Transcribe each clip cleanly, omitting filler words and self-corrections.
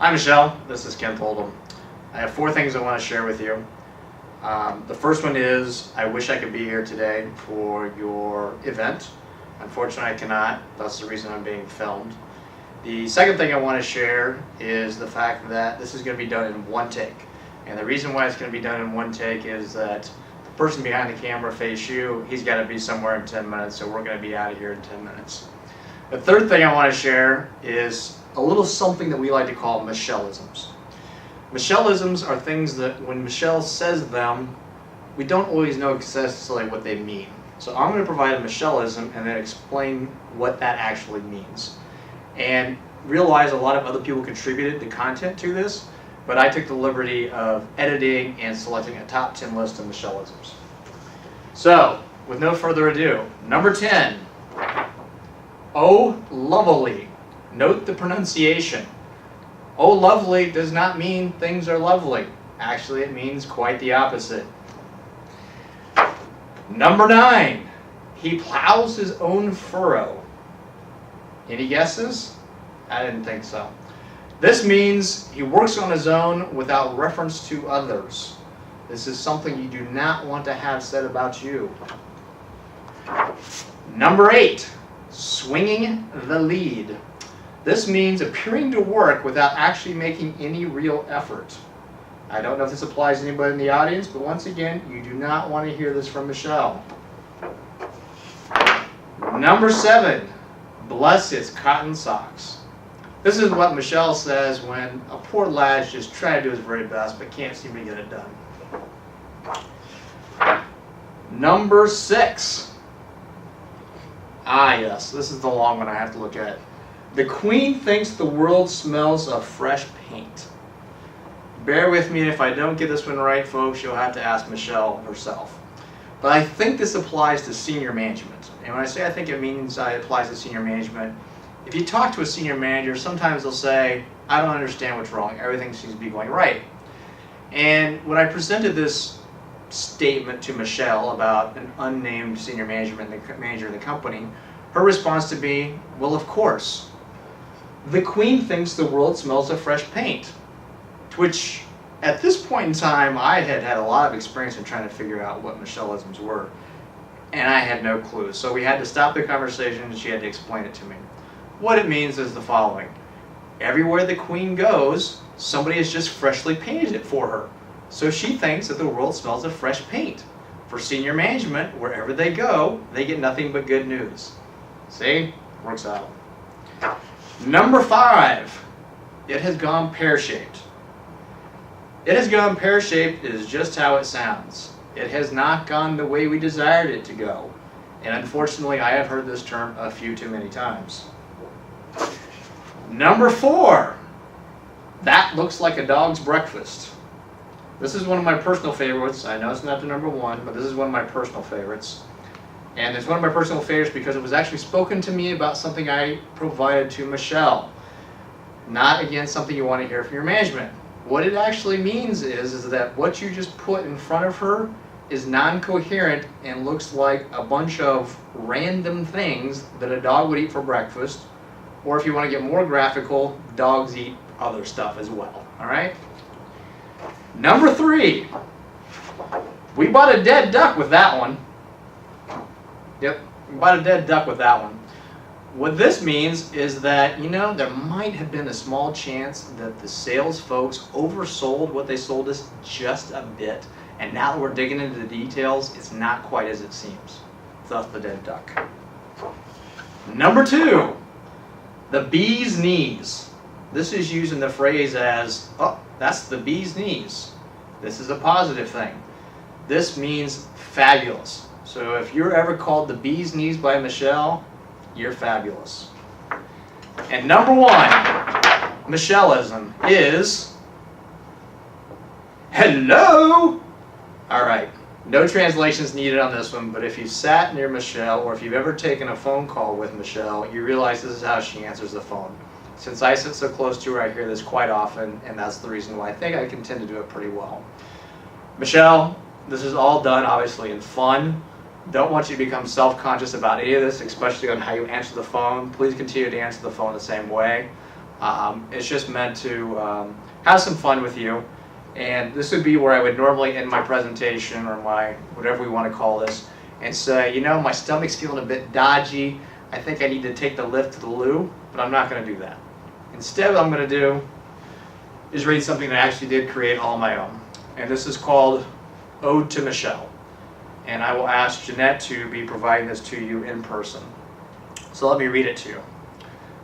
Hi Michelle, this is Ken Oldham. I have 4 things I want to share with you. The first one is, I wish I could be here today for your event. Unfortunately I cannot, that's the reason I'm being filmed. The second thing I want to share is the fact that this is going to be done in one take. And the reason why it's going to be done in one take is that the person behind the camera, face you, he's got to be somewhere in 10 minutes, so we're going to be out of here in 10 minutes. The third thing I want to share is a little something that we like to call Michele'isms. Michele'isms are things that when Michelle says them, we don't always know exactly what they mean. So I'm going to provide a Michele'ism and then explain what that actually means. And realize a lot of other people contributed the content to this, but I took the liberty of editing and selecting a top 10 list of Michele'isms. So, with no further ado, number 10, oh lovely. Note the pronunciation. Oh lovely does not mean things are lovely. Actually, it means quite the opposite. Number 9, he plows his own furrow. Any guesses? I didn't think so. This means he works on his own without reference to others. This is something you do not want to have said about you. Number 8, swinging the lead. This means appearing to work without actually making any real effort. I don't know if this applies to anybody in the audience, but once again, you do not want to hear this from Michelle. Number 7, bless his cotton socks. This is what Michelle says when a poor lad's just trying to do his very best but can't seem to get it done. Number 6. Ah yes, this is the long one I have to look at. The Queen thinks the world smells of fresh paint. Bear with me, if I don't get this one right, folks, you'll have to ask Michelle herself. But I think this applies to senior management. And when I say I think it means it applies to senior management, if you talk to a senior manager, sometimes they'll say, I don't understand what's wrong. Everything seems to be going right. And when I presented this statement to Michelle about an unnamed senior manager in the company, her response to me, well, of course. The Queen thinks the world smells of fresh paint. To which, at this point in time, I had had a lot of experience in trying to figure out what Michele'isms were. And I had no clue. So we had to stop the conversation and she had to explain it to me. What it means is the following. Everywhere the Queen goes, somebody has just freshly painted it for her. So she thinks that the world smells of fresh paint. For senior management, wherever they go, they get nothing but good news. See? Works out. Number 5. It has gone pear-shaped. It has gone pear-shaped is just how it sounds. It has not gone the way we desired it to go. And unfortunately, I have heard this term a few too many times. Number 4. That looks like a dog's breakfast. This is one of my personal favorites. I know it's not the number 1, but this is one of my personal favorites. And it's one of my personal favorites because it was actually spoken to me about something I provided to Michelle. Not, again, something you want to hear from your management. What it actually means is that what you just put in front of her is non-coherent and looks like a bunch of random things that a dog would eat for breakfast. Or if you want to get more graphical, dogs eat other stuff as well. All right? Number 3. We bought a dead duck with that one. Yep, we bought a dead duck with that one. What this means is that, there might have been a small chance that the sales folks oversold what they sold us just a bit. And now that we're digging into the details, it's not quite as it seems. Thus the dead duck. Number 2. The bee's knees. This is using the phrase as, oh, that's the bee's knees. This is a positive thing. This means fabulous. So if you're ever called the bee's knees by Michelle, you're fabulous. And number 1, Michele'ism is, hello! Alright, no translations needed on this one, but if you've sat near Michelle or if you've ever taken a phone call with Michelle, you realize this is how she answers the phone. Since I sit so close to her, I hear this quite often, and that's the reason why I think I can tend to do it pretty well. Michelle, this is all done obviously in fun. Don't want you to become self-conscious about any of this, especially on how you answer the phone. Please continue to answer the phone the same way. It's just meant to have some fun with you. And this would be where I would normally end my presentation, or my, whatever we want to call this, and say, you know, my stomach's feeling a bit dodgy. I think I need to take the lift to the loo, but I'm not going to do that. Instead, what I'm going to do is read something that I actually did create all on my own. And this is called Ode to Michelle. And I will ask Jeanette to be providing this to you in person. So let me read it to you.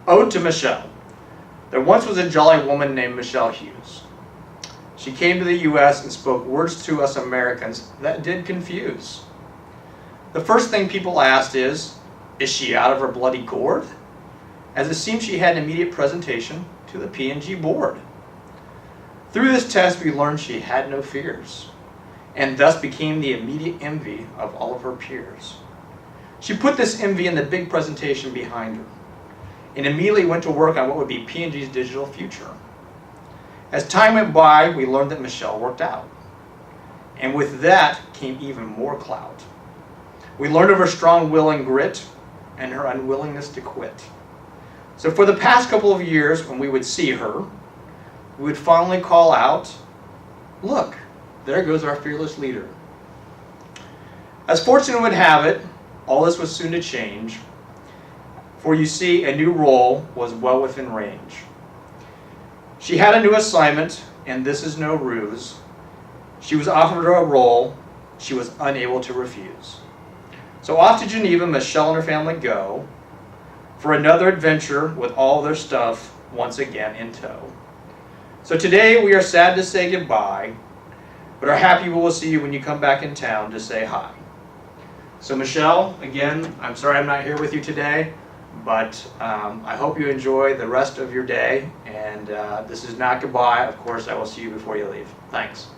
Ode to Michelle. There once was a jolly woman named Michelle Hughes. She came to the U.S. and spoke words to us Americans that did confuse. The first thing people asked is she out of her bloody gourd? As it seemed she had an immediate presentation to the P&G board. Through this test we learned she had no fears, and thus became the immediate envy of all of her peers. She put this envy in the big presentation behind her, and immediately went to work on what would be P&G's digital future. As time went by, we learned that Michelle worked out. And with that came even more clout. We learned of her strong will and grit, and her unwillingness to quit. So for the past couple of years, when we would see her, we would finally call out, look, there goes our fearless leader. As fortune would have it, all this was soon to change, for you see, a new role was well within range. She had a new assignment, and this is no ruse. She was offered a role she was unable to refuse. So off to Geneva, Michelle and her family go for another adventure with all their stuff once again in tow. So today we are sad to say goodbye, but are happy we will see you when you come back in town to say hi. So Michelle, again, I'm sorry I'm not here with you today, but I hope you enjoy the rest of your day, and this is not goodbye. Of course, I will see you before you leave. Thanks.